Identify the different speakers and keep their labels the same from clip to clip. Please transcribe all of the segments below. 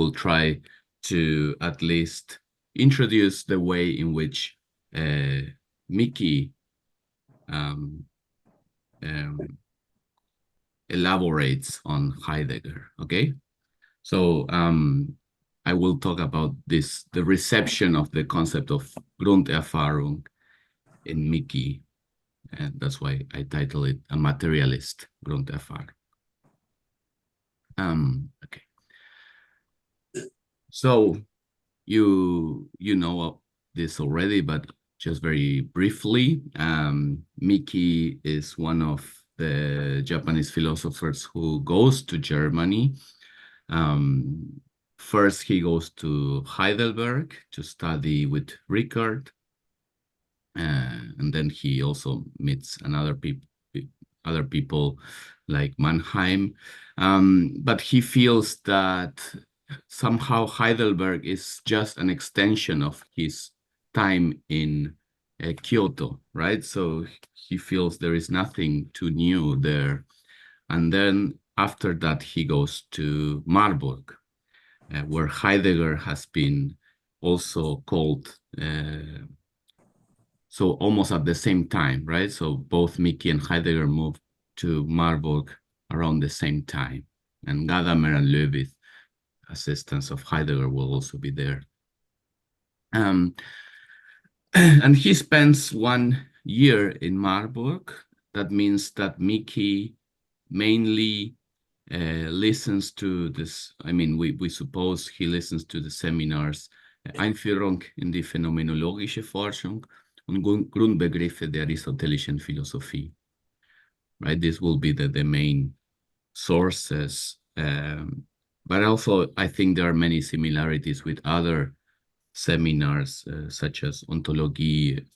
Speaker 1: will try to at least introduce the way in which Miki elaborates on Heidegger, okay? So I will talk about this, the reception of the concept of Grunderfahrung in Miki, and that's why I title it A Materialist Grunderfahrung. Okay. So you know this already, but just very briefly, Miki is one of the Japanese philosophers who goes to Germany. First, he goes to Heidelberg to study with Rickert, and then he also meets other people like Mannheim. But he feels that somehow Heidelberg is just an extension of his time in Kyoto, right? So he feels there is nothing too new there. And then after that, he goes to Marburg, where Heidegger has been also called, so almost at the same time, right? So both Miki and Heidegger moved to Marburg around the same time. And Gadamer and Löwith, assistants of Heidegger, will also be there. And he spends 1 year in Marburg. That means that Miki mainly listens to this. I mean, we suppose he listens to the seminars Einführung in die phänomenologische Forschung und Grundbegriffe der aristotelischen Philosophie. Right, this will be the main sources. But also, I think there are many similarities with other seminars, such as Ontologie,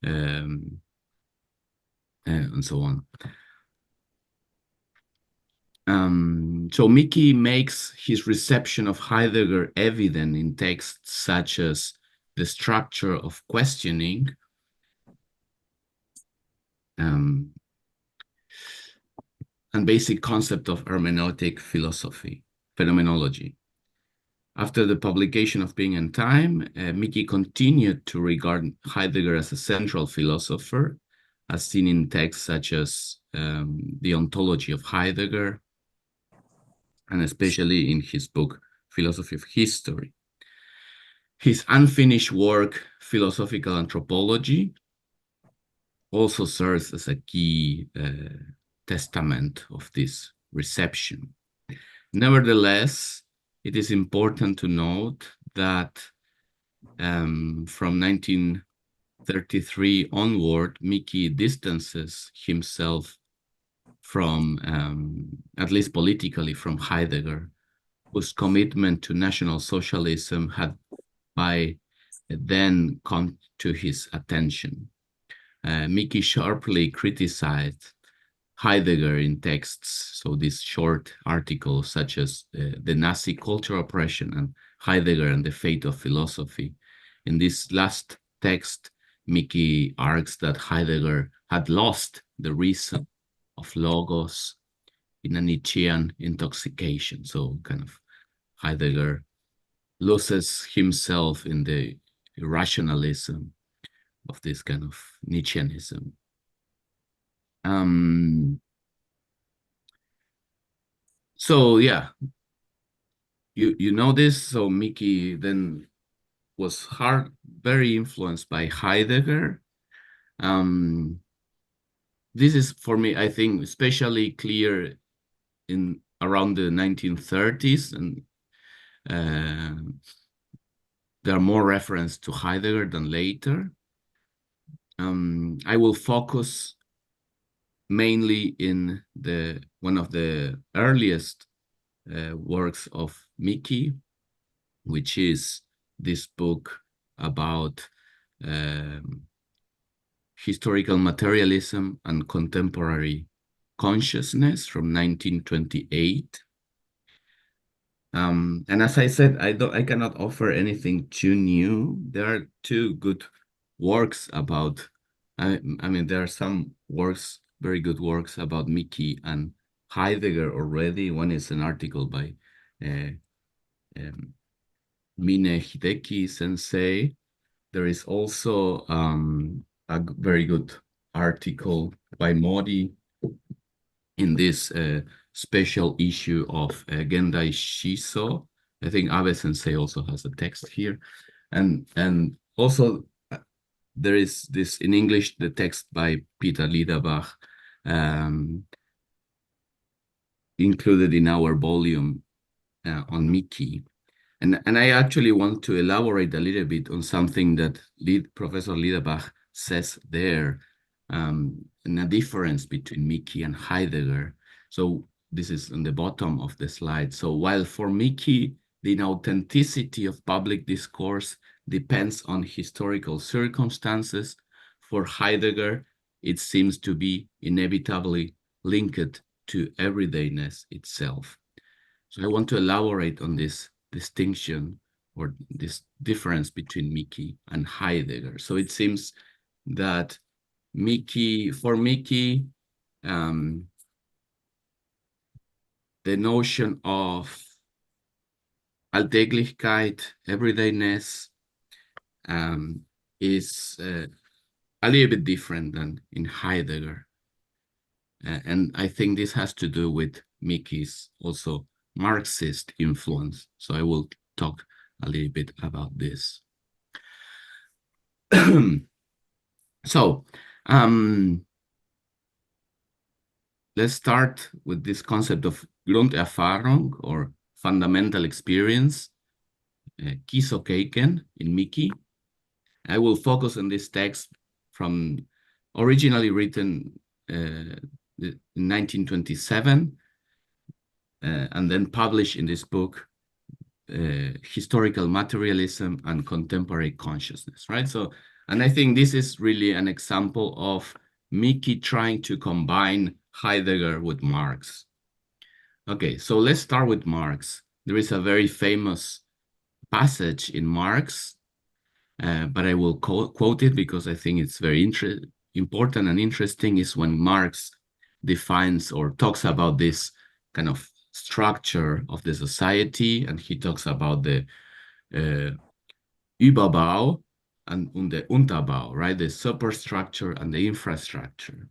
Speaker 1: and so on. So Miki makes his reception of Heidegger evident in texts such as The Structure of Questioning, and Basic Concept of Hermeneutic Philosophy, Phenomenology. After the publication of Being and Time, Miki continued to regard Heidegger as a central philosopher, as seen in texts such as The Ontology of Heidegger, and especially in his book, Philosophy of History. His unfinished work, Philosophical Anthropology, also serves as a key testament of this reception. Nevertheless, it is important to note that from 1933 onward, Miki distances himself from, at least politically, from Heidegger, whose commitment to National Socialism had by then come to his attention. Miki sharply criticized Heidegger in texts, so these short articles such as The Nazi Cultural Oppression and Heidegger and the Fate of Philosophy. In this last text, Miki argues that Heidegger had lost the reason of logos in a Nietzschean intoxication. So kind of Heidegger loses himself in the irrationalism of this kind of Nietzscheanism. So yeah, you know this. So Miki then was very influenced by Heidegger. This is, for me, I think, especially clear in around the 1930s, and there are more references to Heidegger than later. I will focus mainly in one of the earliest works of Miki, which is this book about historical materialism and contemporary consciousness from 1928. And as I said, I cannot offer anything too new. There are two good works about, I mean, there are some works, very good works about Miki and Heidegger already. One is an article by Mine Hideki sensei. There is also a very good article by Modi in this special issue of Gendai Shiso. I think Abe Sensei also has a text here. And also there is this in English, the text by Peter Liederbach, included in our volume on Miki. And I actually want to elaborate a little bit on something that Professor Liederbach says there, and a difference between Miki and Heidegger. So this is on the bottom of the slide. So while for Miki, the inauthenticity of public discourse depends on historical circumstances, for Heidegger, it seems to be inevitably linked to everydayness itself. So I want to elaborate on this distinction or this difference between Miki and Heidegger. So it seems that for Miki, the notion of Alltäglichkeit, everydayness, is a little bit different than in Heidegger. And I think this has to do with Miki's also Marxist influence. So I will talk a little bit about this. So let's start with this concept of Grunderfahrung or fundamental experience, Kisokeiken in Miki. I will focus on this text from originally written in 1927 and then published in this book, Historical Materialism and Contemporary Consciousness, right? So, and I think this is really an example of Miki trying to combine Heidegger with Marx. Okay, so let's start with Marx. There is a very famous passage in Marx, but I will quote it because I think it's very important and interesting, is when Marx defines or talks about this kind of structure of the society, and he talks about the Überbau and the Unterbau, right? The superstructure and the infrastructure.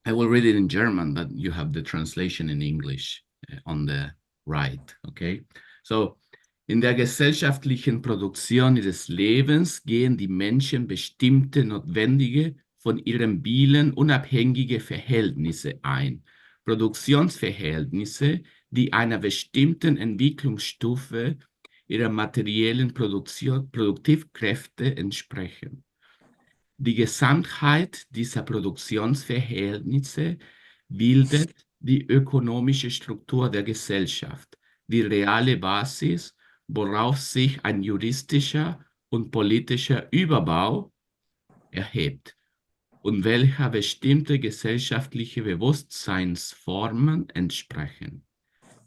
Speaker 1: I will read it in German, but you have the translation in English on the right, okay? So, in der gesellschaftlichen Produktion des Lebens gehen die Menschen bestimmte notwendige, von ihrem Willen unabhängige Verhältnisse ein. Produktionsverhältnisse, die einer bestimmten Entwicklungsstufe ihrer materiellen Produktivkräfte entsprechen. Die Gesamtheit dieser Produktionsverhältnisse bildet die ökonomische Struktur der Gesellschaft, die reale Basis, worauf sich ein juristischer und politischer Überbau erhebt und welcher bestimmte gesellschaftliche Bewusstseinsformen entsprechen.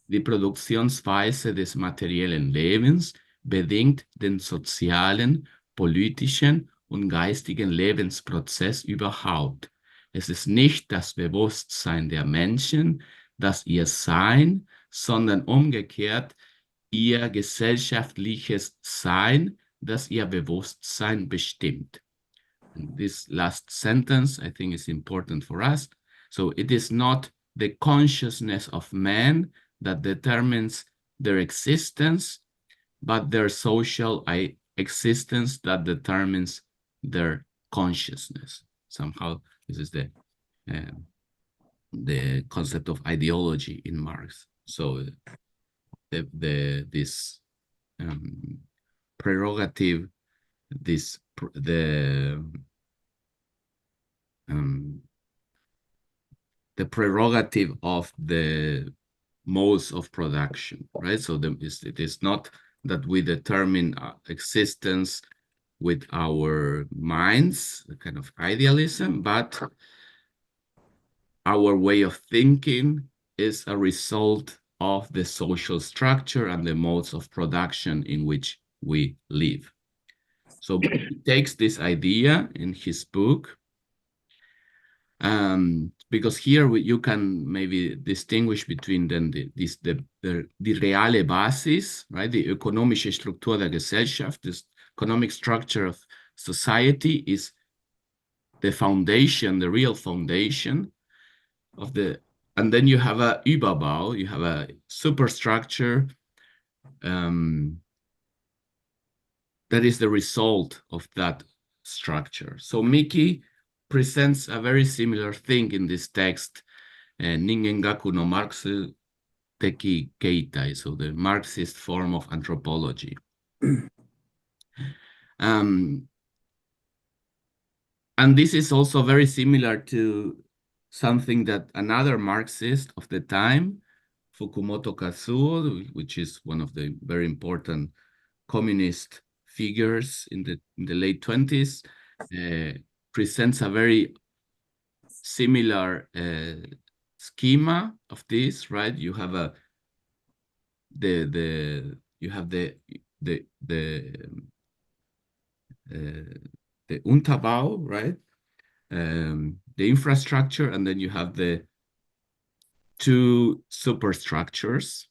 Speaker 1: Die Produktionsweise des materiellen Lebens bedingt den sozialen, politischen und geistigen Lebensprozess überhaupt. Es ist nicht das Bewusstsein der Menschen, das ihr Sein, sondern umgekehrt ihr gesellschaftliches Sein, das ihr Bewusstsein bestimmt. And this last sentence, I think, is important for us. So it is not the consciousness of man that determines their existence, but their social existence that determines their consciousness. Somehow, this is the concept of ideology in Marx. So this prerogative, the prerogative of the modes of production, right? So it is not that we determine existence with our minds, a kind of idealism, but our way of thinking is a result of the social structure and the modes of production in which we live. So he takes this idea in his book Because here you can maybe distinguish between then die reale Basis, right? Die ökonomische Struktur der Gesellschaft, this economic structure of society is the foundation, the real foundation of the, and then you have a Überbau, you have a superstructure that is the result of that structure. So Miki presents a very similar thing in this text, Ningen-gaku no Marxu Teki Keitai, so the Marxist form of anthropology. And this is also very similar to something that another Marxist of the time, Fukumoto Kazuo, which is one of the very important communist figures in the late 20s, presents a very similar schema of this, right? You have the Unterbau, right? The infrastructure, and then you have the two superstructures.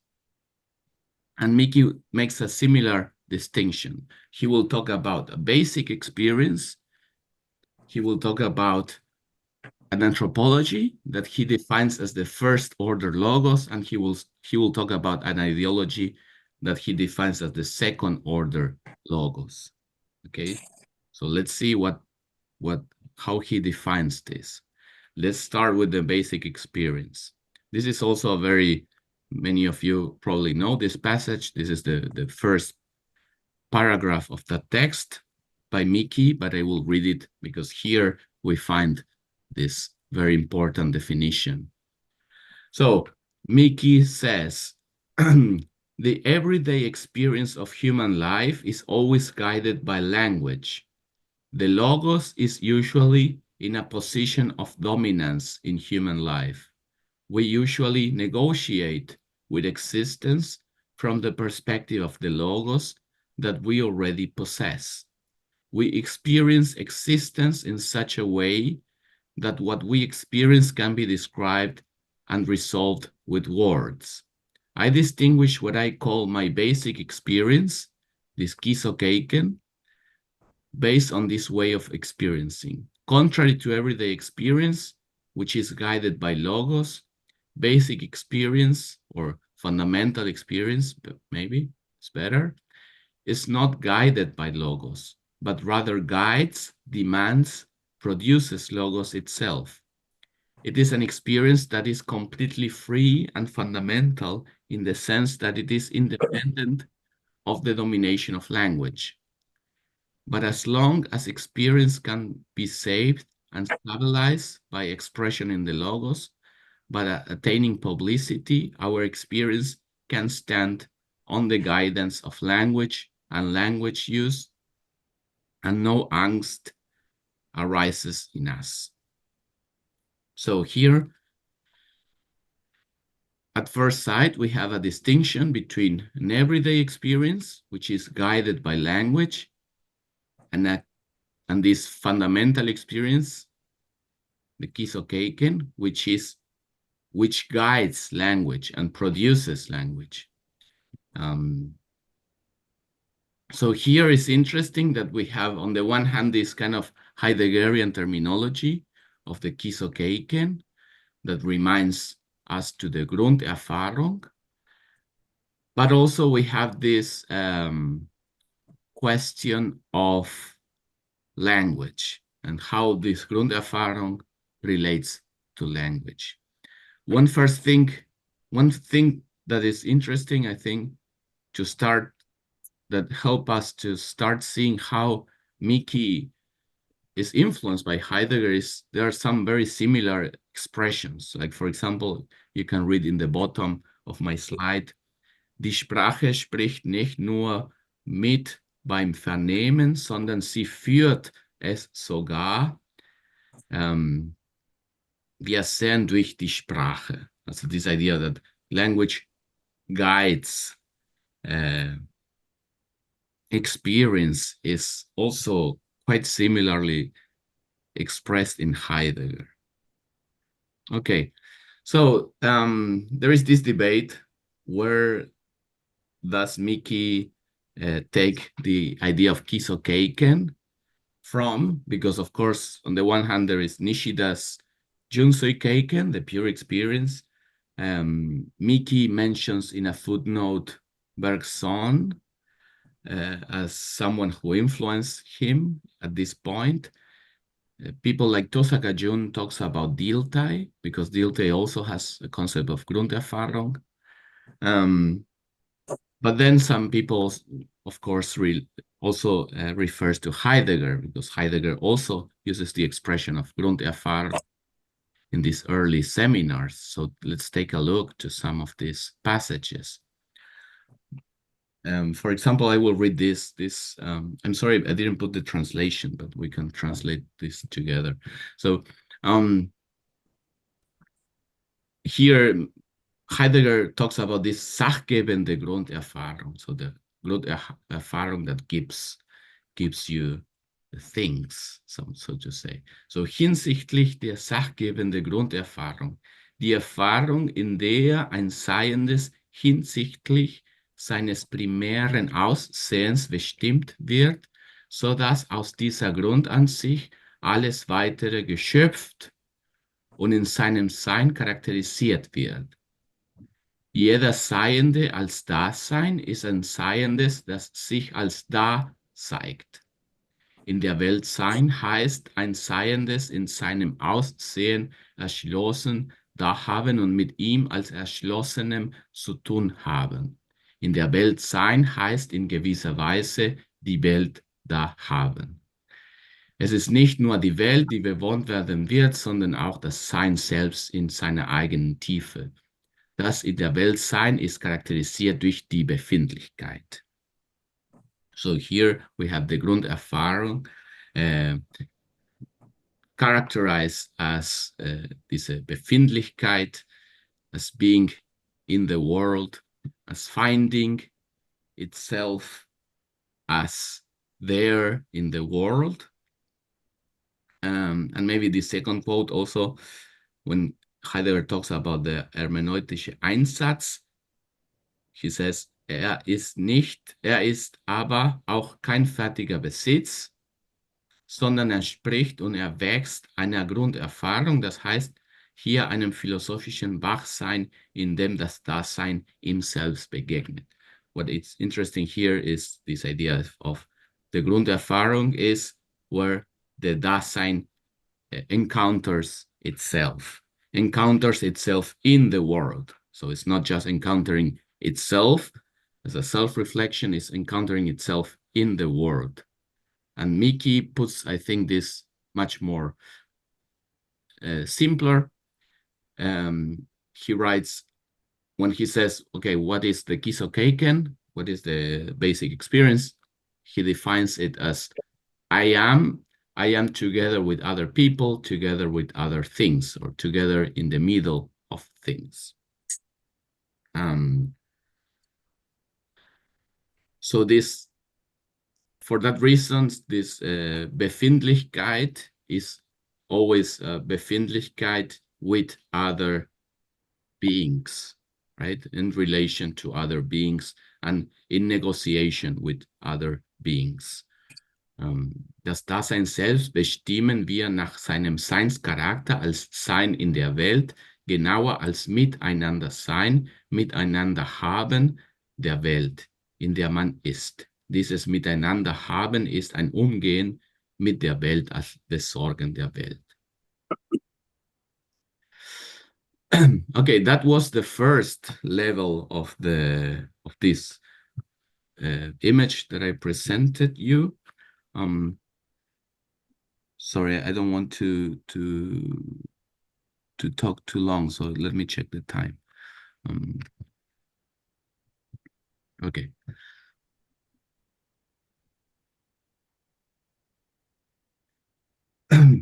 Speaker 1: And Miki makes a similar distinction. He will talk about a basic experience. He will talk about an anthropology that he defines as the first order logos, and he will talk about an ideology that he defines as the second order logos. Okay, so let's see how he defines this. Let's start with the basic experience. This is also a very, many of you probably know this passage. This is the first paragraph of the text by Miki, but I will read it because here we find this very important definition. So Miki says, the everyday experience of human life is always guided by language. The logos is usually in a position of dominance in human life. We usually negotiate with existence from the perspective of the logos that we already possess. We experience existence in such a way that what we experience can be described and resolved with words. I distinguish what I call my basic experience, this kisokeiken, based on this way of experiencing. Contrary to everyday experience, which is guided by logos, basic experience or fundamental experience, maybe it's better, is not guided by logos, but rather guides, demands, produces logos itself. It is an experience that is completely free and fundamental in the sense that it is independent of the domination of language. But as long as experience can be saved and stabilized by expression in the logos, but attaining publicity, our experience can stand on the guidance of language and language use, and no angst arises in us. So here, at first sight, we have a distinction between an everyday experience, which is guided by language, and this fundamental experience, the kisokeiken, which guides language and produces language. So here is interesting that we have, on the one hand, this kind of Heideggerian terminology of the kisokeiken that reminds us to the Grunderfahrung, but also we have this question of language and how this Grunderfahrung relates to language. One thing that is interesting, I think, that help us to start seeing how Miki is influenced by Heidegger is there are some very similar expressions. Like, for example, you can read in the bottom of my slide, die Sprache spricht nicht nur mit beim Vernehmen, sondern sie führt es sogar. Wir sehen durch die Sprache. Also this idea that language guides experience is also quite similarly expressed in Heidegger. Okay. So there is this debate, where does Miki take the idea of Kisokeiken from? Because of course, on the one hand, there is Nishida's Junsei Keiken, the pure experience. Miki mentions in a footnote Bergson as someone who influenced him at this point. People like Tosaka Jun talks about Diltai, because Diltai also has a concept of Grunderfahrung. But then some people, of course, also refers to Heidegger, because Heidegger also uses the expression of Grunderfahrung in these early seminars. So let's take a look to some of these passages. For example, I will read this. I'm sorry, I didn't put the translation, but we can translate this together. So here, Heidegger talks about this sachgebende Grunderfahrung, so the Grunderfahrung that gives you the things, so to say. So hinsichtlich der sachgebende Grunderfahrung, die Erfahrung, in der ein Seiendes hinsichtlich seines primären Aussehens bestimmt wird, so dass aus dieser Grundansicht alles weitere geschöpft und in seinem Sein charakterisiert wird. Jeder Seiende als Dasein ist ein Seiendes, das sich als da zeigt. In der Welt sein heißt ein Seiendes in seinem Aussehen erschlossen da haben und mit ihm als Erschlossenem zu tun haben. In der Welt sein heißt in gewisser Weise die Welt da haben. Es ist nicht nur die Welt, die bewohnt werden wird, sondern auch das Sein selbst in seiner eigenen Tiefe. Das in der Welt Sein ist charakterisiert durch die Befindlichkeit. So here we have the Grunderfahrung characterized as diese Befindlichkeit, as being in the world, as finding itself as there in the world. And maybe the second quote also, when Heidegger talks about the hermeneutische Einsatz, he says, er ist aber auch kein fertiger Besitz, sondern er spricht und er wächst einer Grunderfahrung, das heißt hier einem philosophischen Wachsein, in dem das Dasein ihm selbst begegnet. What is interesting here is this idea of the Grunderfahrung is where the Dasein encounters itself in the world. So it's not just encountering itself as a self-reflection, it's encountering itself in the world. And Miki puts, I think, this much more simpler. He writes, when he says, okay, what is the Kisokeiken? What is the basic experience? He defines it as I am together with other people, together with other things, or together in the middle of things. So this, for that reason, this Befindlichkeit is always Befindlichkeit with other beings, right? In relation to other beings and in negotiation with other beings. Das Dasein selbst bestimmen wir nach seinem Seinscharakter als Sein in der Welt, genauer als miteinander sein, miteinander haben der Welt, in der man ist. Dieses Miteinander haben ist ein Umgehen mit der Welt als Besorgen der Welt. Okay, that was the first level of this image that I presented you. Sorry, I don't want to talk too long, so let me check the time. Okay.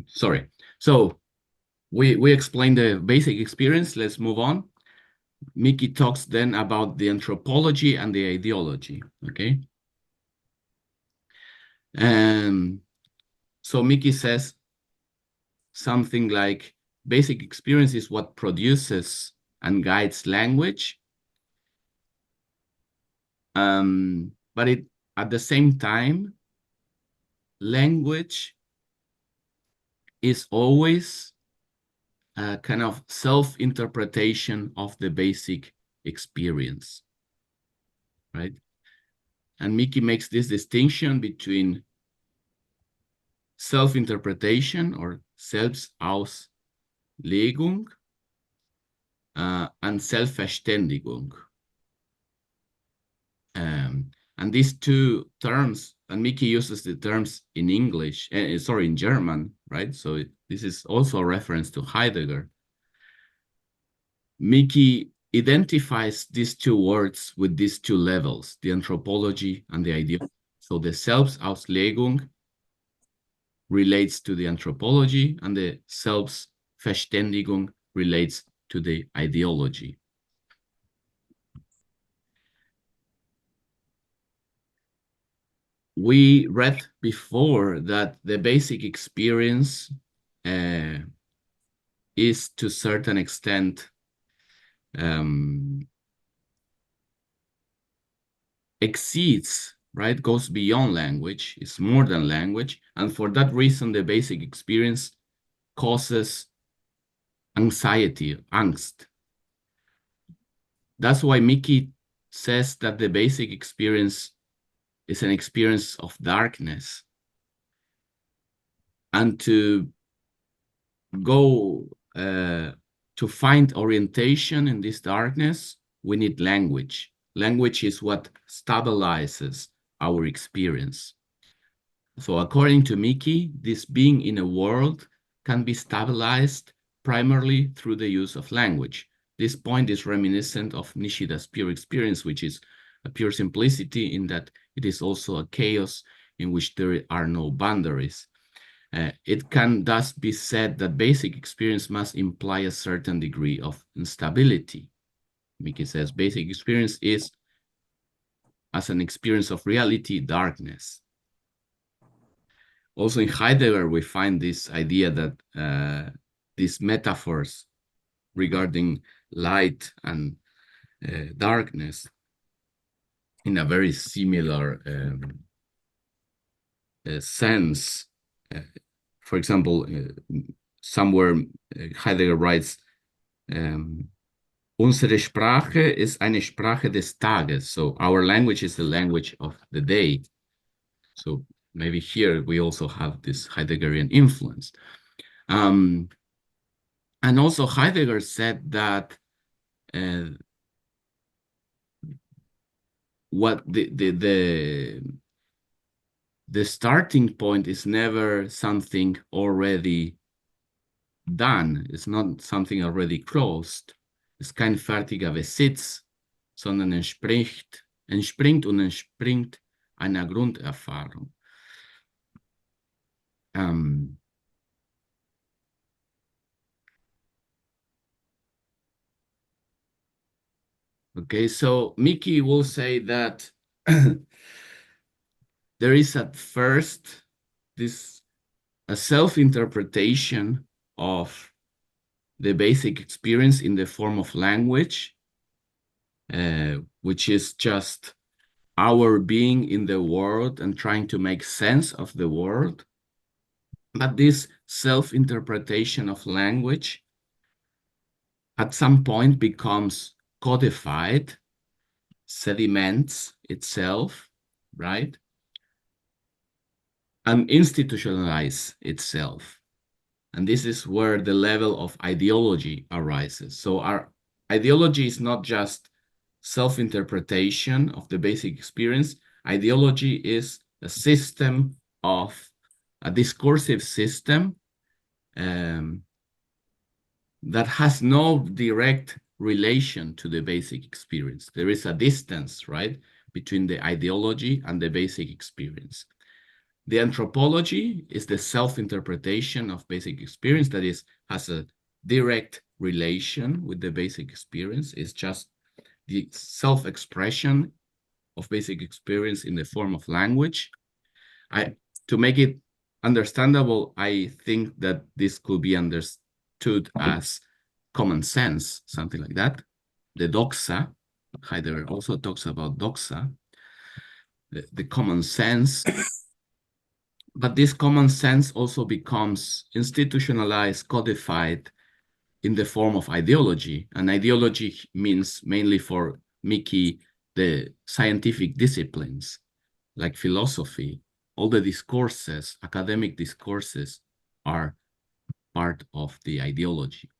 Speaker 1: Sorry. So we explained the basic experience. Let's move on. Miki talks then about the anthropology and the ideology. Okay. And so Miki says something like basic experience is what produces and guides language. But at the same time, language is always a kind of self-interpretation of the basic experience, right? And Miki makes this distinction between self-interpretation or Selbstauslegung and Selbstverständigung. And these two terms, and Miki uses the terms in English, in German, right? So this is also a reference to Heidegger. Miki identifies these two words with these two levels, the anthropology and the ideology. So the Selbstauslegung relates to the anthropology, and the Selbstverständigung relates to the ideology. We read before that the basic experience is to a certain extent exceeds, right, goes beyond language, it's more than language, and for that reason the basic experience causes anxiety, angst. That's why Miki says that the basic experience is an experience of darkness. And to go to find orientation in this darkness, we need language. Language is what stabilizes our experience. So according to Miki, this being in a world can be stabilized primarily through the use of language. This point is reminiscent of Nishida's pure experience, which is a pure simplicity in that it is also a chaos in which there are no boundaries. It can thus be said that basic experience must imply a certain degree of instability. Miki says basic experience is, as an experience of reality, darkness. Also in Heidegger, we find this idea that these metaphors regarding light and darkness in a very similar sense. For example, somewhere Heidegger writes, unsere Sprache ist eine Sprache des Tages. So our language is the language of the day. So maybe here we also have this Heideggerian influence. And also Heidegger said that what the starting point is never something already done. It's not something already closed. Es ist kein fertiger Besitz, sondern entspringt und entspringt einer Grunderfahrung. Okay, so Miki will say that there is at first a self-interpretation of the basic experience in the form of language, which is just our being in the world and trying to make sense of the world. But this self-interpretation of language at some point becomes codified, sediments itself, right? And institutionalize itself. And this is where the level of ideology arises. So our ideology is not just self-interpretation of the basic experience. Ideology is a system of a discursive system that has no direct relation to the basic experience. There is a distance, right, between the ideology and the basic experience. The anthropology is the self-interpretation of basic experience that has a direct relation with the basic experience. It's just the self-expression of basic experience in the form of language. To make it understandable, I think that this could be understood as common sense, something like that. The doxa, Heidegger also talks about doxa, the common sense. But this common sense also becomes institutionalized, codified in the form of ideology. And ideology means mainly for Miki, the scientific disciplines, like philosophy. All the discourses, academic discourses, are part of the ideology.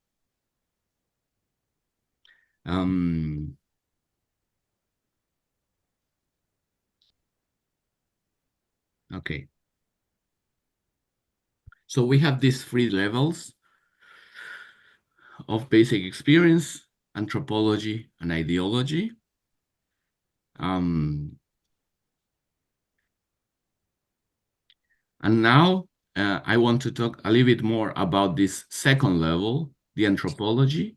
Speaker 1: Okay. So we have these three levels of basic experience: anthropology and ideology. And now I want to talk a little bit more about this second level, the anthropology,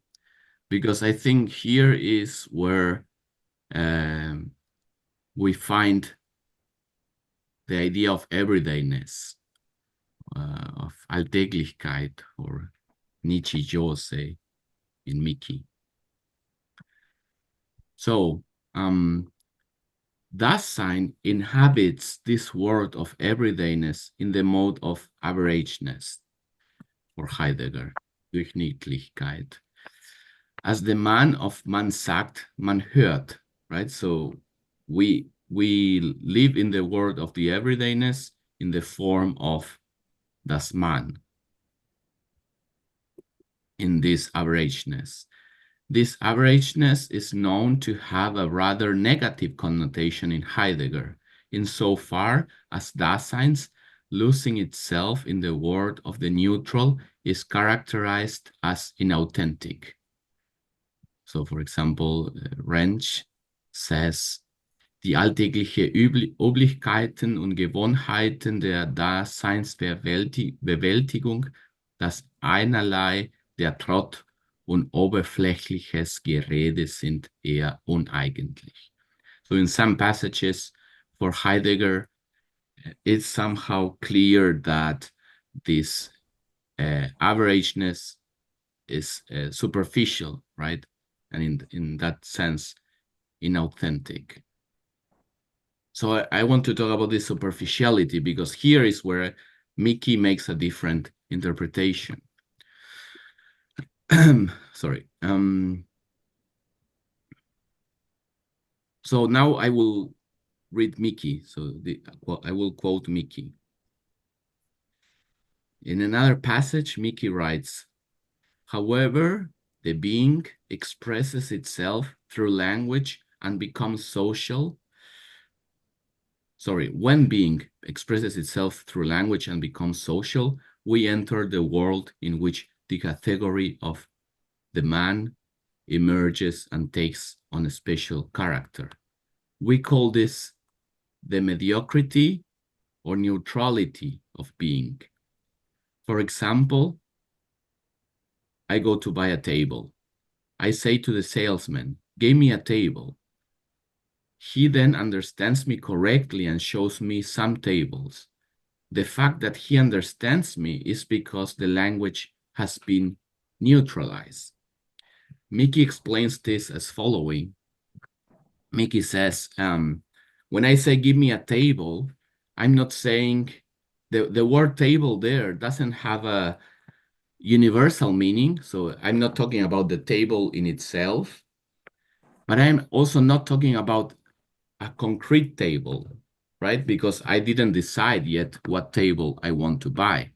Speaker 1: because I think here is where we find the idea of everydayness, of Alltäglichkeit, or Nichijose in Miki. So, Dasein inhabits this world of everydayness in the mode of averageness, for Heidegger, Durchschnittlichkeit. As the man of man sagt, man hört, right? So we live in the world of the everydayness in the form of das Man, in this averageness. This averageness is known to have a rather negative connotation in Heidegger, insofar as Dasein's losing itself in the world of the neutral is characterized as inauthentic. So, for example, Rentsch says, die alltägliche Oblichkeiten und Gewohnheiten der Daseinsbewältigung, das einerlei der Trott und oberflächliches Gerede sind eher uneigentlich. So in some passages for Heidegger, it's somehow clear that this averageness is superficial, right? And in that sense, inauthentic. So I want to talk about this superficiality, because here is where Miki makes a different interpretation. Sorry. So now I will read Miki. So I will quote Miki. In another passage, Miki writes, however, the being expresses itself through language and becomes social. Sorry, when being expresses itself through language and becomes social, we enter the world in which the category of the man emerges and takes on a special character. We call this the mediocrity or neutrality of being. For example, I go to buy a table. I say to the salesman, "Give me a table." He then understands me correctly and shows me some tables. The fact that he understands me is because the language has been neutralized. Miki explains this as following. Miki says, when I say give me a table, I'm not saying the word table there doesn't have a universal meaning. So I'm not talking about the table in itself, but I'm also not talking about a concrete table, right? Because I didn't decide yet what table I want to buy.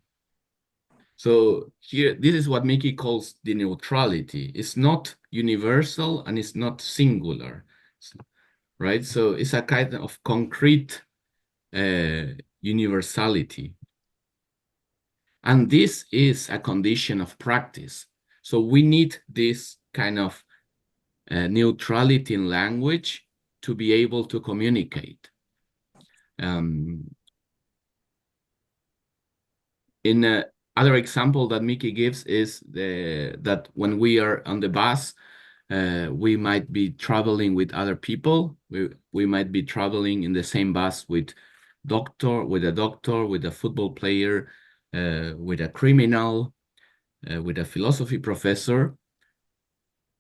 Speaker 1: So here, this is what Miki calls the neutrality. It's not universal and it's not singular, right? So it's a kind of concrete universality. And this is a condition of practice. So we need this kind of neutrality in language to be able to communicate. In other example that Miki gives is that when we are on the bus, we might be traveling with other people. We might be traveling in the same bus with a doctor, with a football player, with a criminal. with a philosophy professor.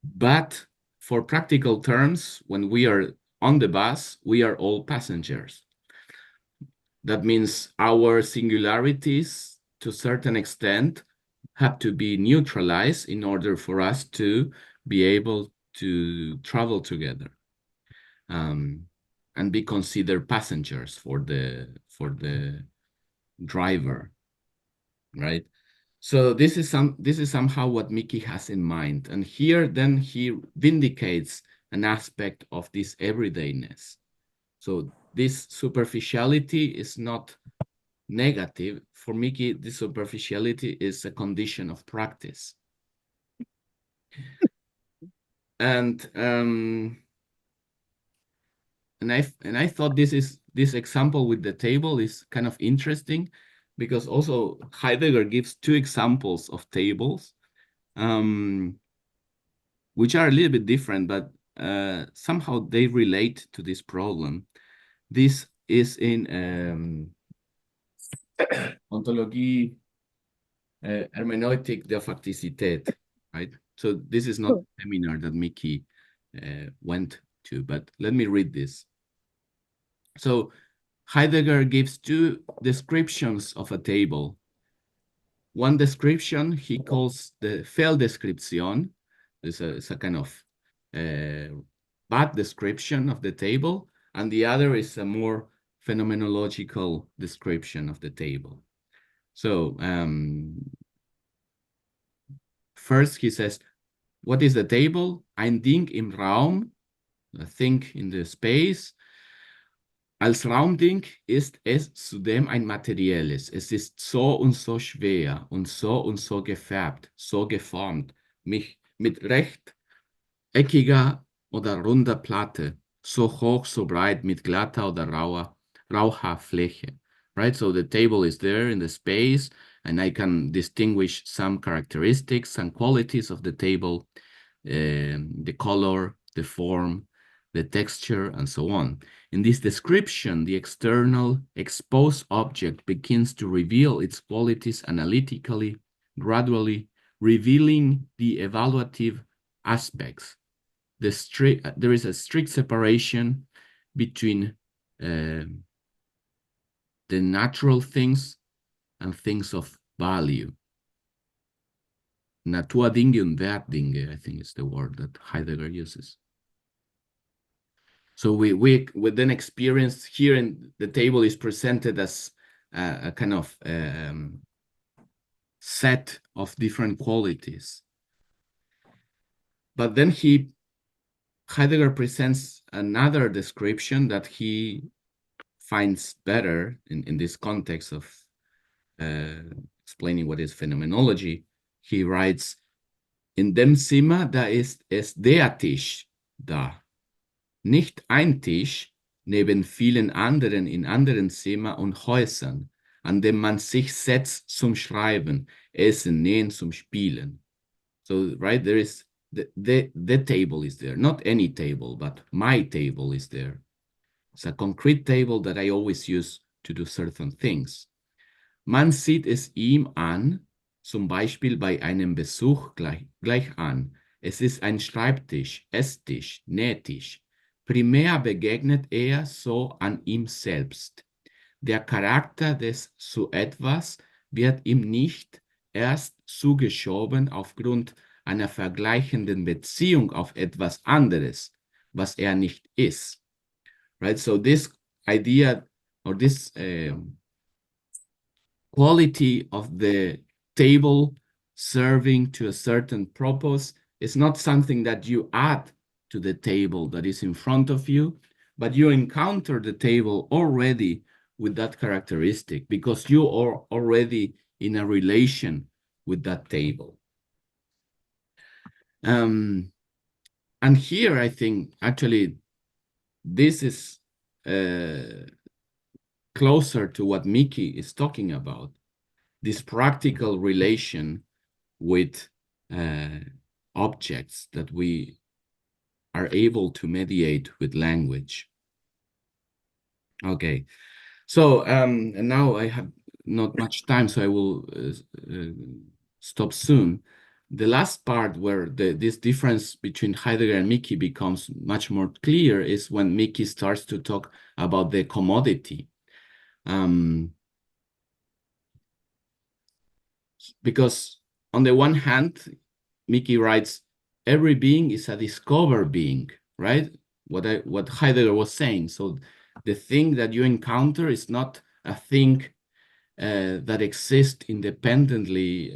Speaker 1: But for practical terms, when we are on the bus, we are all passengers. That means our singularities, to a certain extent, have to be neutralized in order for us to be able to travel together, and be considered passengers for the driver, right? So this is somehow what Miki has in mind. And here then he vindicates an aspect of this everydayness. So this superficiality is not negative. For Miki, this superficiality is a condition of practice. And I thought this example with the table is kind of interesting, because also Heidegger gives two examples of tables, which are a little bit different, but somehow they relate to this problem. This is in Ontologie Hermeneutik der Faktizität, right? So this is not a seminar that Miki went to, but let me read this. So Heidegger gives two descriptions of a table. One description he calls the Fehldeskription. It's a kind of bad description of the table, and the other is a more phenomenological description of the table. So first he says, what is the table? Ein Ding im Raum, a thing in the space. Als Raumding ist es zudem ein materielles. Es ist so und so schwer und so gefärbt, so geformt, mit rechteckiger oder runder Platte, so hoch, so breit, mit glatter oder rauer Fläche. Right, so the table is there in the space, and I can distinguish some characteristics, some qualities of the table, the color, the form, the texture, and so on. In this description, the external exposed object begins to reveal its qualities analytically, gradually, revealing the evaluative aspects. There is a strict separation between the natural things and things of value. Naturdinge und Wertdinge, I think is the word that Heidegger uses. So we then experience here, in the table is presented as a kind of set of different qualities. But then Heidegger presents another description that he finds better in this context of explaining what is phenomenology. He writes, in dem Zimmer, da ist es der Tisch da. Nicht ein Tisch neben vielen anderen in anderen Zimmern und Häusern, an dem man sich setzt zum Schreiben, Essen, Nähen, zum Spielen. So, right, there is the table is there, not any table, but my table is there. It's a concrete table that I always use to do certain things. Man sieht es ihm an, zum Beispiel bei einem Besuch gleich an. Es ist ein Schreibtisch, Esstisch, Nähtisch. Primär begegnet er so an ihm selbst. Der Charakter des so etwas wird ihm nicht erst zugeschoben aufgrund einer vergleichenden Beziehung auf etwas anderes, was er nicht ist. Right? So this idea, or this quality of the table serving to a certain purpose is not something that you add to the table that is in front of you, but you encounter the table already with that characteristic because you are already in a relation with that table. And here I think actually this is closer to what Miki is talking about, this practical relation with objects that we are able to mediate with language. Okay, so and now I have not much time, so I will stop soon. The last part where this difference between Heidegger and Miki becomes much more clear is when Miki starts to talk about the commodity. Because on the one hand, Miki writes, every being is a discovered being, right? What Heidegger was saying. So the thing that you encounter is not a thing that exists independently.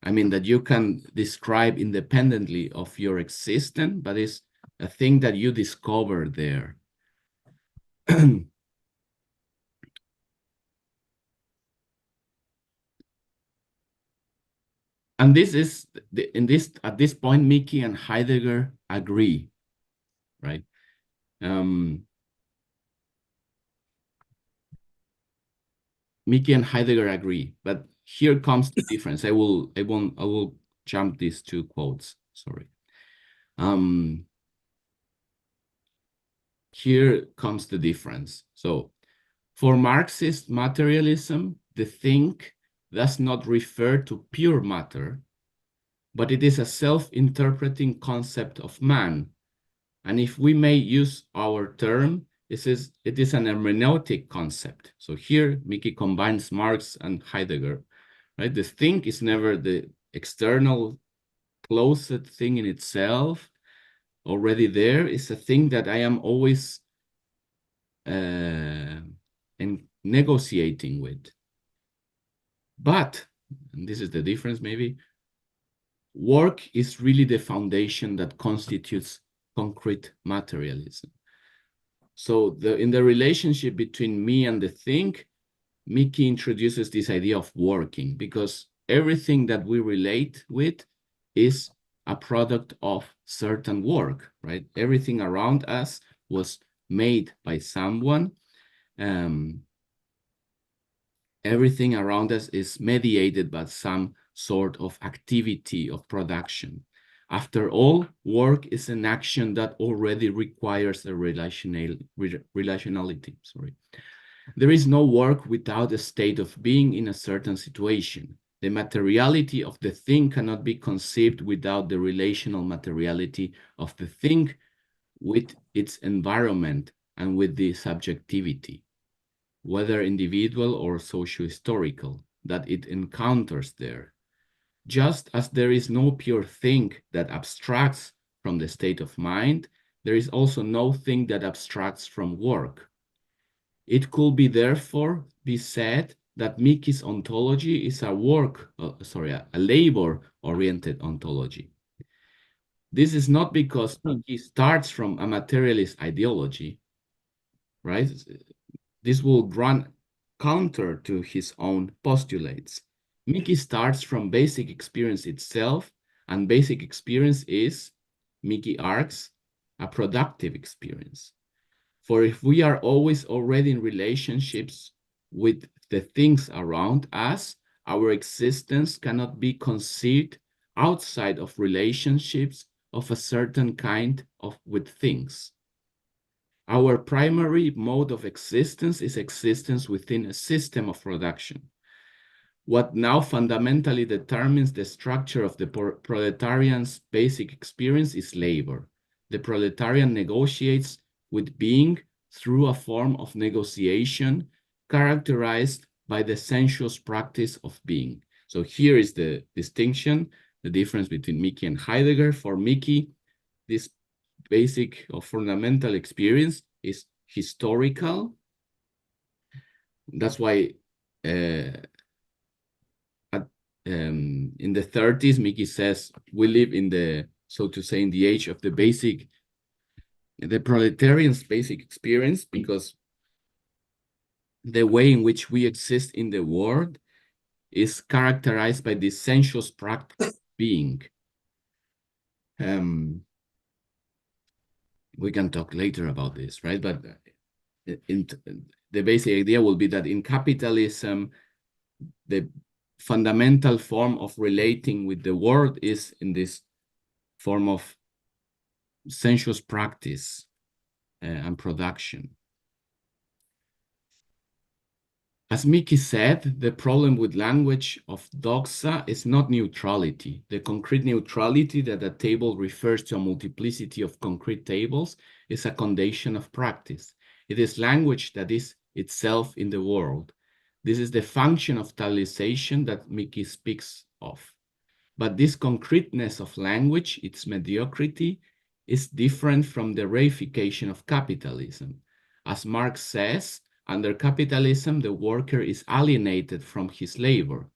Speaker 1: I mean, that you can describe independently of your existence, but it's a thing that you discover there. And this is at this point, Miki and Heidegger agree, right? Miki and Heidegger agree, but here comes the difference. I will jump these two quotes. Sorry. Here comes the difference. So, for Marxist materialism, the thing does not refer to pure matter, but it is a self-interpreting concept of man. And if we may use our term, it is an hermeneutic concept. So here, Miki combines Marx and Heidegger, right? The thing is never the external closed thing in itself, already there. It's a thing that I am always negotiating with. But, and this is the difference maybe, work is really the foundation that constitutes concrete materialism. So in the relationship between me and the thing, Miki introduces this idea of working, because everything that we relate with is a product of certain work, right? Everything around us was made by someone. Everything around us is mediated by some sort of activity of production. After all, work is an action that already requires a relationality. There is no work without a state of being in a certain situation. The materiality of the thing cannot be conceived without the relational materiality of the thing with its environment and with the subjectivity, whether individual or socio-historical, that it encounters there. Just as there is no pure thing that abstracts from the state of mind, there is also no thing that abstracts from work. It could be therefore be said that Miki's ontology is a labor-oriented ontology. This is not because Miki starts from a materialist ideology, right? This will run counter to his own postulates. Miki starts from basic experience itself, and basic experience is, Miki arcs, a productive experience. For if we are always already in relationships with the things around us, our existence cannot be conceived outside of relationships of a certain kind with things. Our primary mode of existence is existence within a system of production. What now fundamentally determines the structure of the proletarian's basic experience is labor. The proletarian negotiates with being through a form of negotiation characterized by the sensuous practice of being. So here is the distinction, the difference between Miki and Heidegger. For Miki, this basic or fundamental experience is historical. That's why in the 30s, Miki says, we live in the, so to say, in the age of the proletarian's basic experience, because the way in which we exist in the world is characterized by this sensuous practice of being. We can talk later about this, right? But the basic idea will be that in capitalism, the fundamental form of relating with the world is in this form of sensuous practice and production. As Miki said, the problem with language of doxa is not neutrality. The concrete neutrality that a table refers to a multiplicity of concrete tables is a condition of practice. It is language that is itself in the world. This is the function of totalization that Miki speaks of. But this concreteness of language, its mediocrity, is different from the reification of capitalism. As Marx says, under capitalism, the worker is alienated from his labor.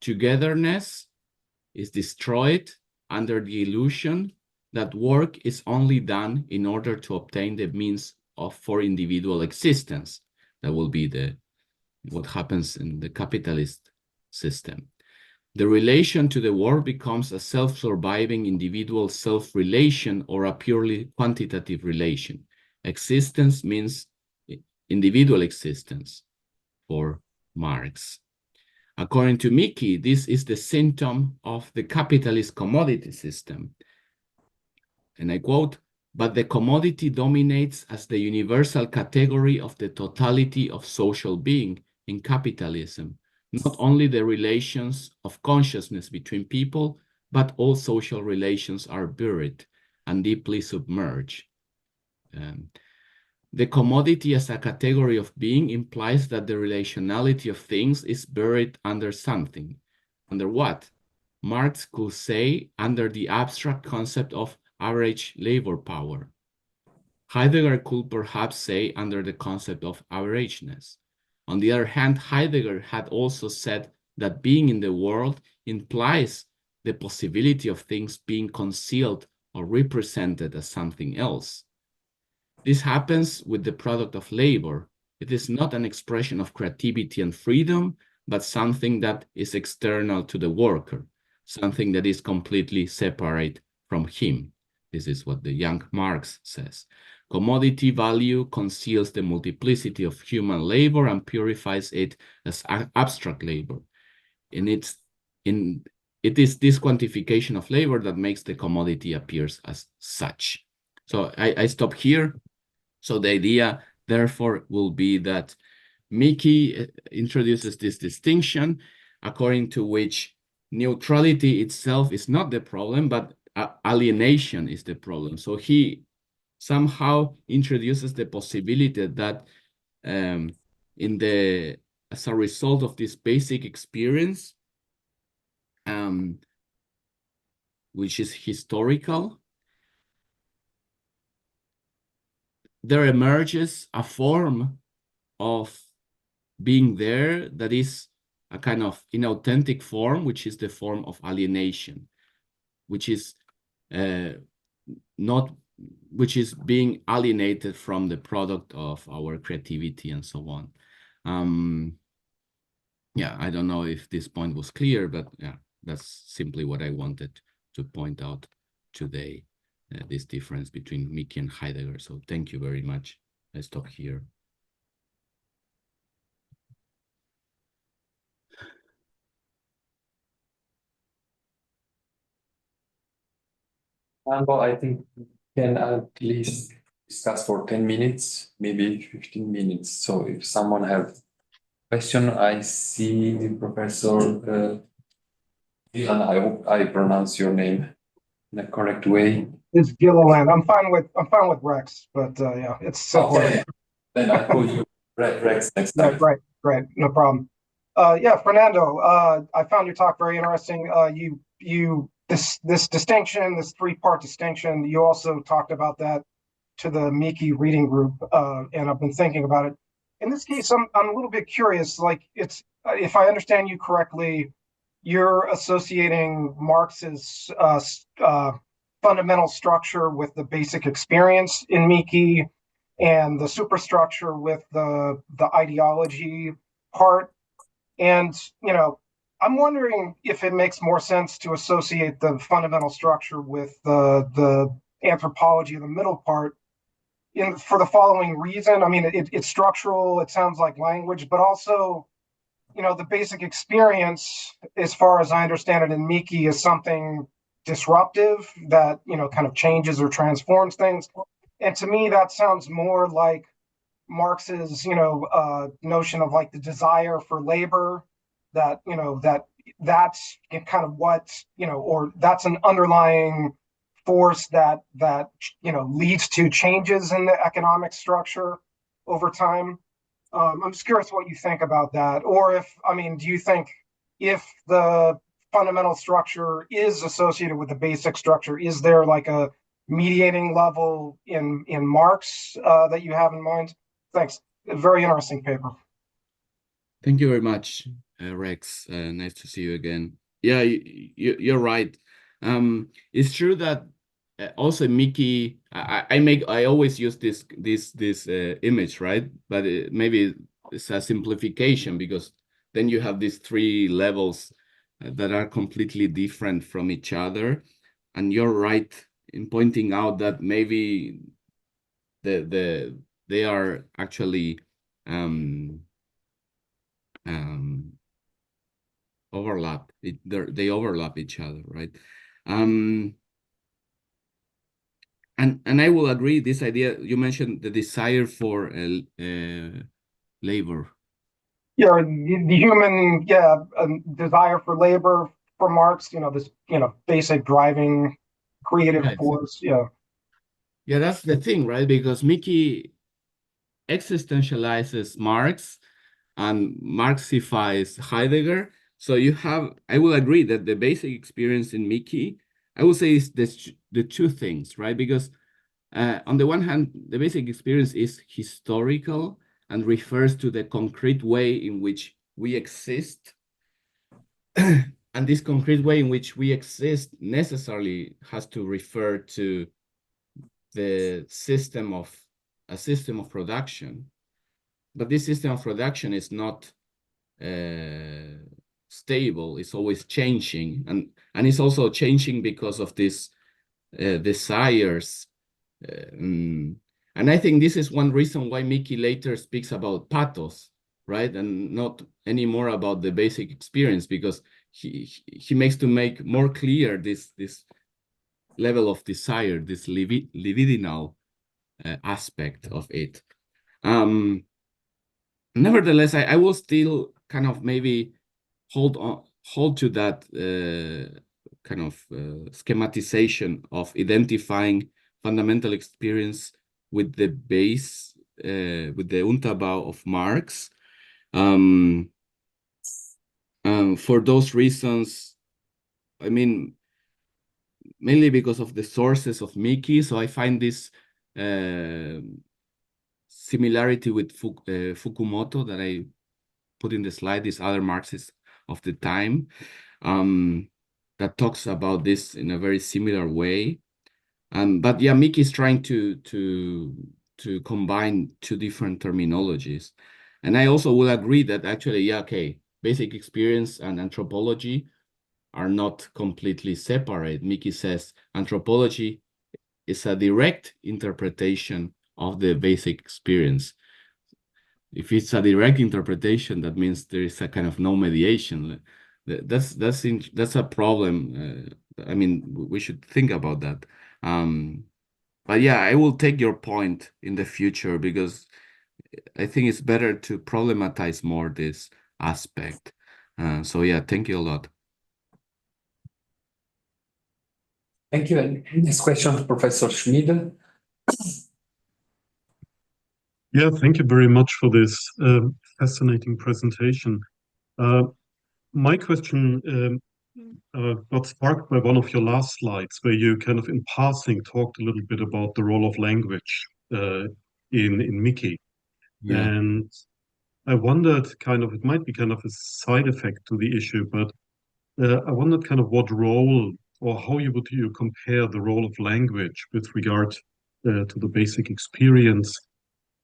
Speaker 1: Togetherness is destroyed under the illusion that work is only done in order to obtain the means for individual existence. That will be what happens in the capitalist system. The relation to the world becomes a self-surviving individual self-relation or a purely quantitative relation. Existence means individual existence for Marx. According to Miki, this is the symptom of the capitalist commodity system. And I quote, "But the commodity dominates as the universal category of the totality of social being in capitalism. Not only the relations of consciousness between people, but all social relations are buried and deeply submerged." The commodity as a category of being implies that the relationality of things is buried under something. Under what? Marx could say under the abstract concept of average labor power. Heidegger could perhaps say under the concept of averageness. On the other hand, Heidegger had also said that being in the world implies the possibility of things being concealed or represented as something else. This happens with the product of labor. It is not an expression of creativity and freedom, but something that is external to the worker, something that is completely separate from him. This is what the young Marx says. Commodity value conceals the multiplicity of human labor and purifies it as abstract labor. And it is this quantification of labor that makes the commodity appear as such. So I stop here. So the idea, therefore, will be that Miki introduces this distinction according to which neutrality itself is not the problem, but alienation is the problem. So he somehow introduces the possibility that as a result of this basic experience, which is historical, there emerges a form of being there that is a kind of inauthentic form, which is the form of alienation, which is being alienated from the product of our creativity and so on. Yeah, I don't know if this point was clear, but yeah, that's simply what I wanted to point out today, this difference between Miki and Heidegger. So thank you very much. I stop here.
Speaker 2: Well, I think we can at least discuss for 10 minutes, maybe 15 minutes. So if someone has question, I see the Professor Dylan. I hope I pronounce your name in a correct way.
Speaker 3: It's Gilliland. I'm fine with Rex, but yeah, it's simpler.
Speaker 2: Okay. Then I call you Rex next time.
Speaker 3: Right, no problem. Yeah, Fernando, I found your talk very interesting. This distinction, this three-part distinction, you also talked about that to the Miki reading group, and I've been thinking about it. In this case, I'm a little bit curious. Like, it's if I understand you correctly, you're associating Marx's fundamental structure with the basic experience in Miki, and the superstructure with the ideology part. And I'm wondering if it makes more sense to associate the fundamental structure with the anthropology, the middle part, for the following reason. I mean, it's structural. It sounds like language, but also, the basic experience, as far as I understand it in Miki, is something disruptive that kind of changes or transforms things. And to me, that sounds more like Marx's, notion of like the desire for labor, that, that's kind of what, or that's an underlying force that leads to changes in the economic structure over time. I'm just curious what you think about that, or do you think if the fundamental structure is associated with the basic structure, is there like a mediating level in Marx that you have in mind? Thanks. A very interesting paper.
Speaker 1: Thank you very much, Rex. Nice to see you again. Yeah, you're right. It's true that also Miki, I always use this image, right? But maybe it's a simplification, because then you have these three levels that are completely different from each other, and you're right in pointing out that maybe they are actually overlap. They overlap each other, right? And I will agree, this idea you mentioned, the desire for labor.
Speaker 3: Yeah, the human, desire for labor for Marx, this, basic driving creative
Speaker 1: Right.
Speaker 3: force. Yeah.
Speaker 1: Yeah, that's the thing, right? Because Miki existentializes Marx and Marxifies Heidegger. So you have, I will agree that the basic experience in Miki, I will say, is the two things, right? Because on the one hand, the basic experience is historical and refers to the concrete way in which we exist. And this concrete way in which we exist necessarily has to refer to a system of production. But this system of production is not stable. It's always changing, and it's also changing because of these desires. And I think this is one reason why Miki later speaks about pathos, right? And not anymore about the basic experience, because he makes to make more clear this level of desire, this libidinal aspect of it. Nevertheless, I will still kind of maybe hold to that kind of schematization of identifying fundamental experience with the base, with the Unterbau of Marx. For those reasons, I mean, mainly because of the sources of Miki, so I find this similarity with Fukumoto that I put in the slide, this other Marxist of the time, that talks about this in a very similar way. But yeah, Miki is trying to combine two different terminologies. And I also will agree that actually, yeah, okay, basic experience and anthropology are not completely separate. Miki says anthropology is a direct interpretation of the basic experience. If it's a direct interpretation, that means there is a kind of no mediation. That's a problem. I mean, we should think about that. But yeah, I will take your point in the future, because I think it's better to problematize more this aspect. So yeah, thank you a lot.
Speaker 2: Thank you. And next question, Professor Schmid.
Speaker 4: Yeah, thank you very much for this fascinating presentation. My question got sparked by one of your last slides, where you kind of in passing talked a little bit about the role of language in Miki.
Speaker 1: Yeah.
Speaker 4: And I wondered kind of, it might be kind of a side effect to the issue, but I wondered kind of what role, or how you compare the role of language with regard to the basic experience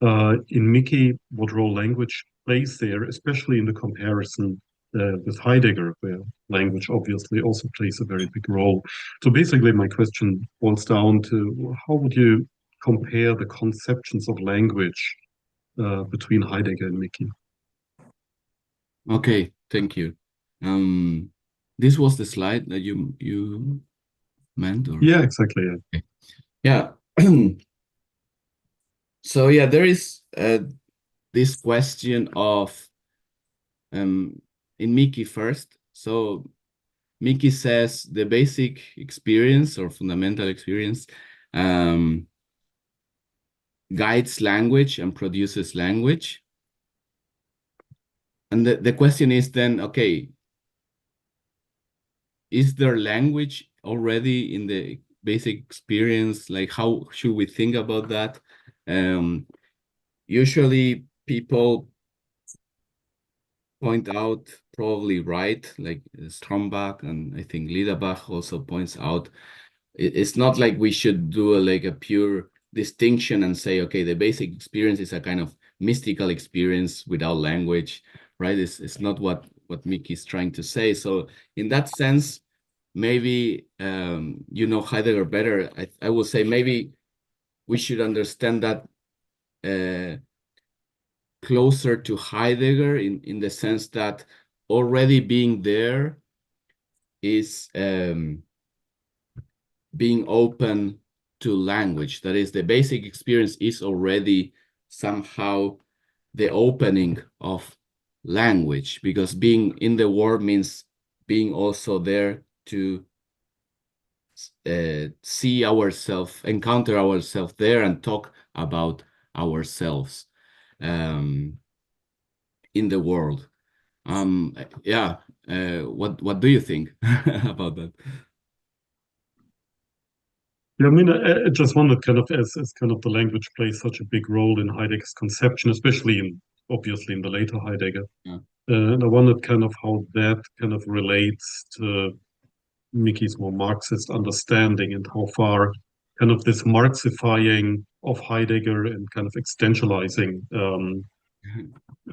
Speaker 4: in Miki, what role language plays there, especially in the comparison with Heidegger, where language obviously also plays a very big role. So basically, my question boils down to, how would you compare the conceptions of language between Heidegger and Miki?
Speaker 1: Okay, thank you. This was the slide that you meant, or?
Speaker 4: Yeah, exactly.
Speaker 1: Yeah. So yeah, there is this question of in Miki first. So Miki says the basic experience or fundamental experience guides language and produces language. And the question is then, okay, is there language already in the basic experience? Like, how should we think about that? Usually people point out, probably right, like Strombach, and I think Liederbach also points out, it's not like we should do a pure distinction and say, okay, the basic experience is a kind of mystical experience without language, right? It's not what Miki is trying to say. So in that sense, maybe you know Heidegger better. I will say maybe we should understand that closer to Heidegger in the sense that already being there is being open to language. That is, the basic experience is already somehow the opening of language, because being in the world means being also there to see ourselves, encounter ourselves there and talk about ourselves in the world. Yeah, what do you think about that?
Speaker 4: Yeah, I mean, I just wondered kind of as kind of the language plays such a big role in Heidegger's conception, especially obviously in the later Heidegger.
Speaker 1: Yeah.
Speaker 4: And I wondered kind of how that kind of relates to Miki's more Marxist understanding and how far kind of this Marxifying of Heidegger and kind of existentializing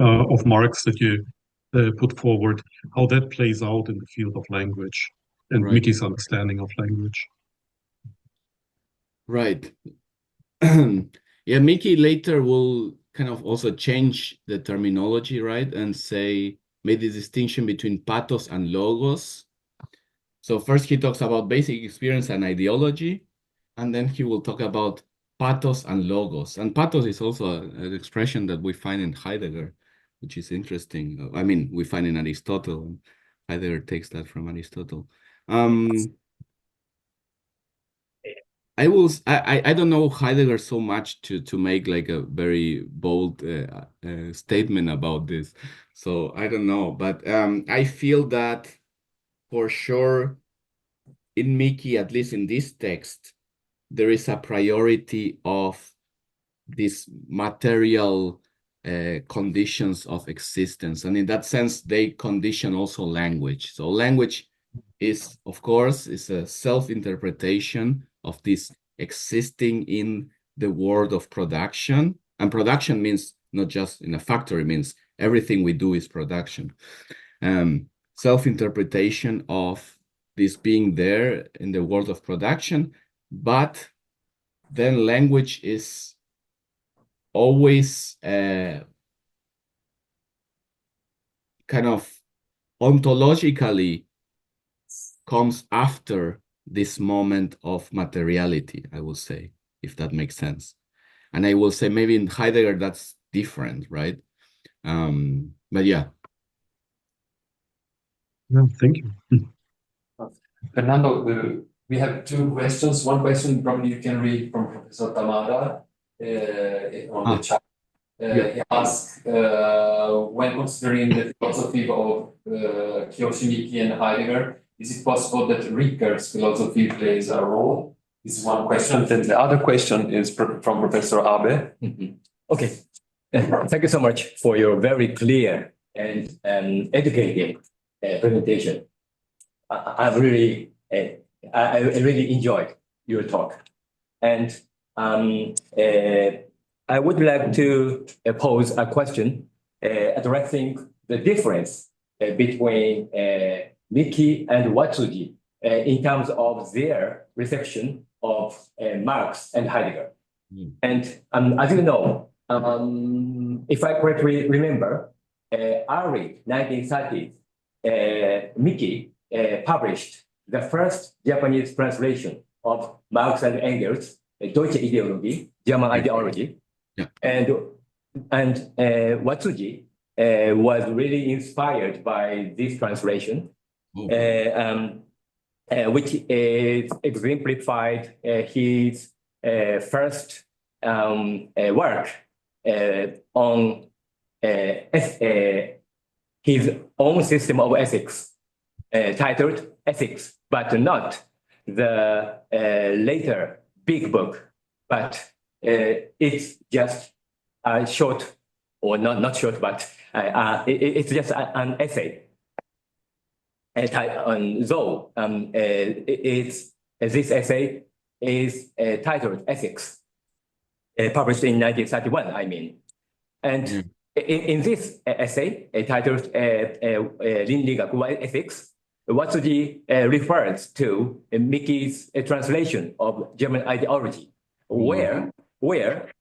Speaker 4: of Marx that you put forward, how that plays out in the field of language and
Speaker 1: Right.
Speaker 4: Miki's understanding of language.
Speaker 1: Right. Yeah, Miki later will kind of also change the terminology, right? And say, made the distinction between pathos and logos. So first he talks about basic experience and ideology, and then he will talk about pathos and logos. And pathos is also an expression that we find in Heidegger, which is interesting. I mean, we find in Aristotle, and Heidegger takes that from Aristotle. I don't know Heidegger so much to make like a very bold statement about this, so I don't know, but I feel that for sure in Miki, at least in this text, there is a priority of these material conditions of existence, and in that sense they condition also language. So language is, of course, is a self-interpretation of this existing in the world of production. And production means not just in a factory, means everything we do is production. Self-interpretation of this being there in the world of production, but then language is always kind of ontologically comes after this moment of materiality, I will say, if that makes sense. And I will say maybe in Heidegger that's different, right? But yeah.
Speaker 4: Yeah, thank you.
Speaker 2: Fernando, we have two questions. One question probably you can read from Professor Tamada on the chat. He asks, when considering the philosophy of Kyoshi, Miki, and Heidegger, is it possible that Rickard's philosophy plays a role? This is one question. Then the other question is from Professor Abe.
Speaker 5: Okay. Thank you so much for your very clear and educating presentation. I really enjoyed your talk. And I would like to pose a question addressing the difference between Miki and Watsuji in terms of their reception of Marx and Heidegger. And as you know, if I correctly remember, early 1930s, Miki published the first Japanese translation of Marx and Engels' Deutsche Ideologie, German ideology.
Speaker 1: Yeah.
Speaker 5: And Watsuji was really inspired by this translation,
Speaker 1: Oh,
Speaker 5: which is exemplified his first work on his own system of ethics, titled Ethics, but not the later big book, but it's just a short, or not short, but it's just an essay. Though this essay is titled Ethics, published in 1931, I mean. And in this essay, titled Rinrigaku Ethics, Watsuji refers to Miki's translation of German ideology, where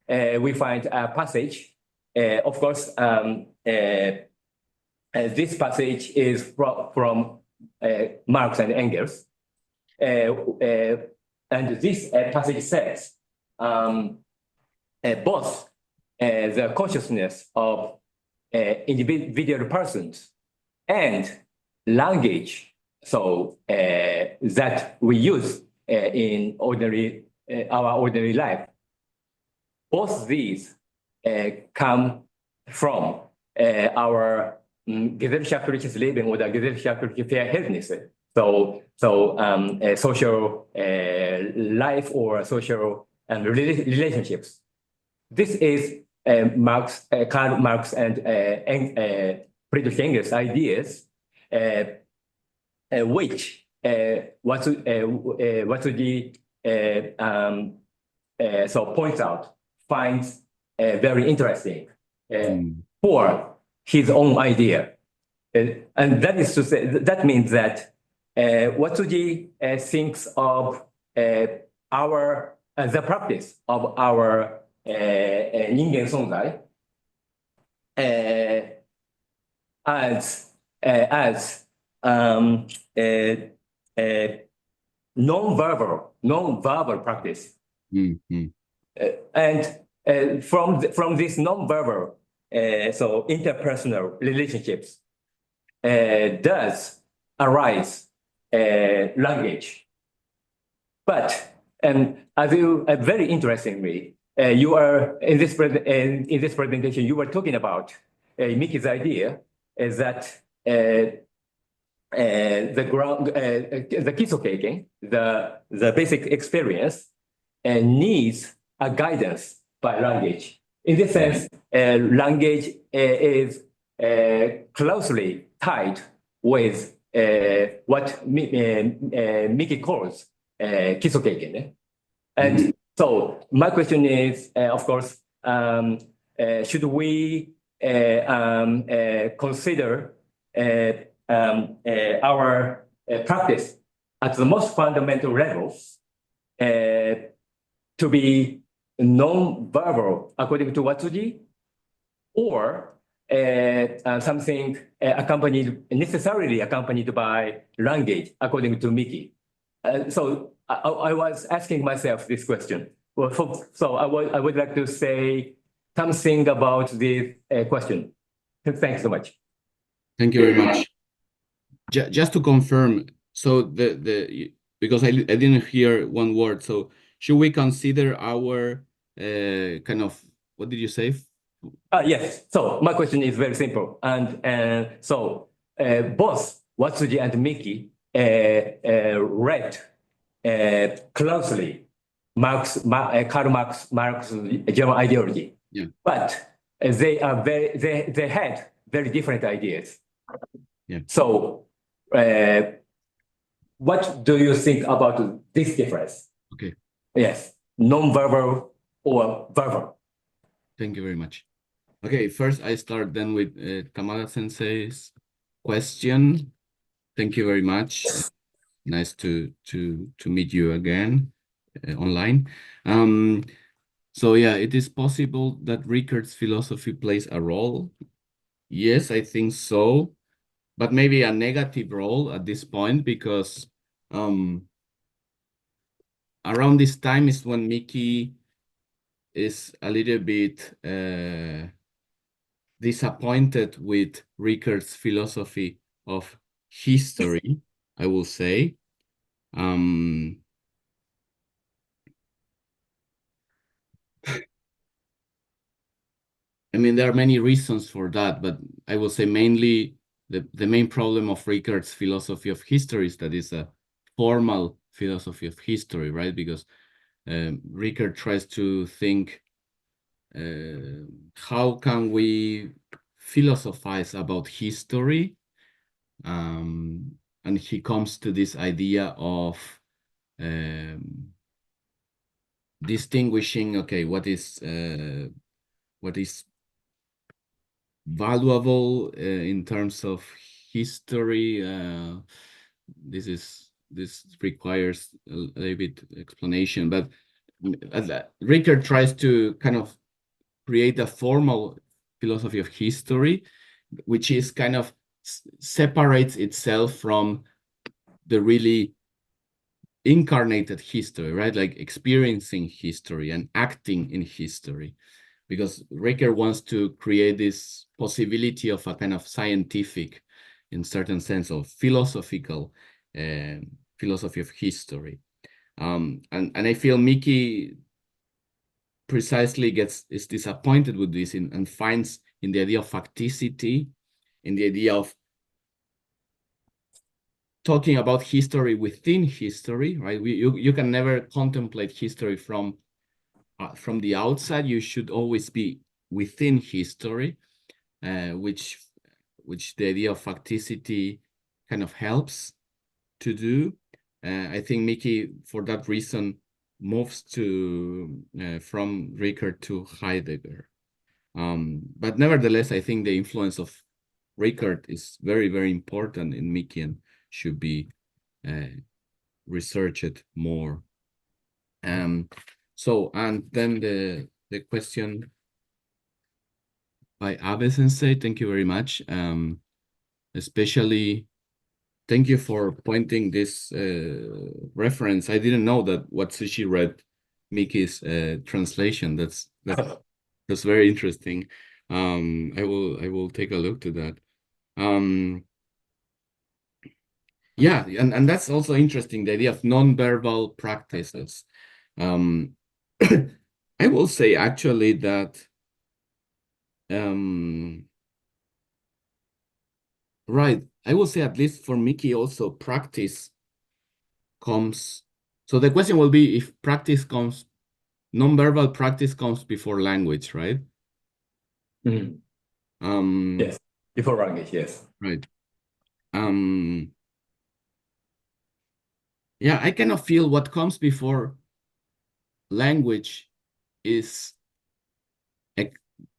Speaker 5: we find a passage. Of course, this passage is from Marx and Engels, and this passage says both the consciousness of individual persons and language, so that we use in our ordinary life, both these come from our gesellschaftliches Leben oder gesellschaftliche Verhältnisse. So social life or social relationships. This is Karl Marx and Friedrich Engels' ideas, which Watsuji points out, finds very interesting for his own idea. And that is to say, that means that Watsuji thinks of the practice of our ningen sonzai as non-verbal practice. And from this non-verbal, so interpersonal relationships does arise language. But as you very interestingly, you are in this presentation you were talking about Miki's idea is that the kisokeiken, the basic experience, needs a guidance by language. In this sense, language is closely tied with what Miki calls kisokeiken. And so my question is, of course, should we consider our practice at the most fundamental level to be non-verbal, according to Watsuji, or something necessarily accompanied by language, according to Miki? So I was asking myself this question. Well, so I would like to say something about this question. Thanks so much.
Speaker 1: Thank you very much. Just to confirm, so because I didn't hear one word, so should we consider our kind of, what did you say?
Speaker 5: Yes. So my question is very simple, and so both Watsuji and Miki read closely Karl Marx's German ideology, but they had very different ideas. So what do you think about this difference?
Speaker 1: Okay.
Speaker 5: Yes, non-verbal or verbal.
Speaker 1: Thank you very much. Okay, first I start then with Tamara Sensei's question. Thank you very much. Nice to meet you again online. So yeah, it is possible that Rickard's philosophy plays a role. Yes, I think so, but maybe a negative role at this point, because around this time is when Miki is a little bit disappointed with Rickard's philosophy of history, I will say. I mean, there are many reasons for that, but I will say mainly the main problem of Rickard's philosophy of history is that it's a formal philosophy of history, right? Because Rickard tries to think, how can we philosophize about history? And he comes to this idea of distinguishing, okay, what is valuable in terms of history. This requires a little bit explanation, but Rickard tries to kind of create a formal philosophy of history, which is kind of separates itself from the really incarnated history, right? Like experiencing history and acting in history. Because Rickard wants to create this possibility of a kind of scientific, in certain sense, of philosophical philosophy of history. And I feel Miki precisely is disappointed with this and finds in the idea of facticity, in the idea of talking about history within history, right? You can never contemplate history from the outside. You should always be within history, which the idea of facticity kind of helps to do. I think Miki, for that reason, moves to from Rickard to Heidegger. But nevertheless, I think the influence of Rickard is very, very important in Miki and should be researched more. So, and then the question by Abe Sensei, thank you very much. Especially, thank you for pointing this reference. I didn't know that Watsuji read Miki's translation. That's very interesting. I will take a look to that. Yeah, and that's also interesting, the idea of non-verbal practices. I will say actually that right, I will say at least for Miki also practice comes. So the question will be if practice comes, non-verbal practice comes before language, right?
Speaker 5: Yes, before language, yes.
Speaker 1: Right. Yeah, I kind of feel what comes before language is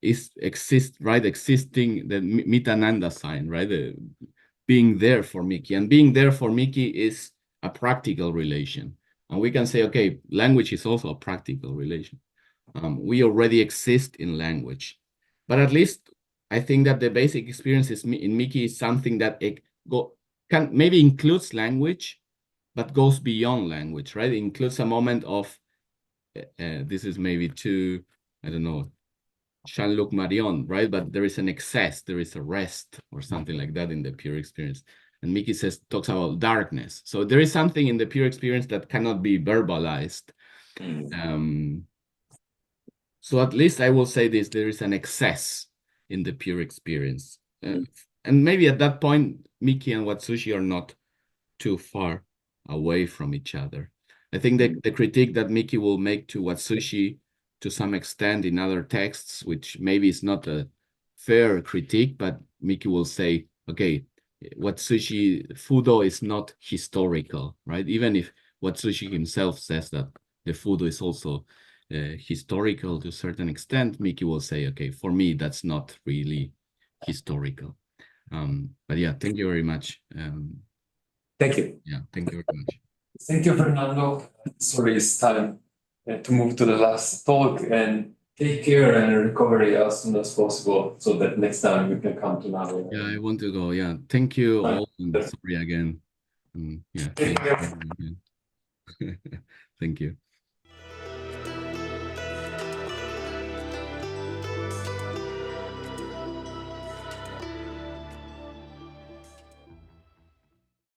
Speaker 1: existing, the Mitananda sign, right? Being there for Miki, and being there for Miki is a practical relation. And we can say, okay, language is also a practical relation. We already exist in language, but at least I think that the basic experience in Miki is something that can maybe includes language, but goes beyond language, right? It includes a moment of, this is maybe too, I don't know, Jean-Luc Marion, right? But there is an excess, there is a rest or something like that in the pure experience. And Miki talks about darkness. So there is something in the pure experience that cannot be verbalized. So at least I will say this, there is an excess in the pure experience. And maybe at that point, Miki and Watsuji are not too far away from each other. I think that the critique that Miki will make to Watsuji to some extent in other texts, which maybe is not a fair critique, but Miki will say, okay, Watsuji, Fudo is not historical, right? Even if Watsuji himself says that the Fudo is also historical to a certain extent, Miki will say, okay, for me, that's not really historical. But yeah, thank you very much.
Speaker 5: Thank you.
Speaker 1: Yeah, thank you very much.
Speaker 2: Thank you, Fernando. Sorry, it's time to move to the last talk, and take care and recovery as soon as possible so that next time you can come to Nagai.
Speaker 1: Yeah, I want to go. Yeah, thank you all. And sorry again. Yeah,
Speaker 2: Take care.
Speaker 1: thank you.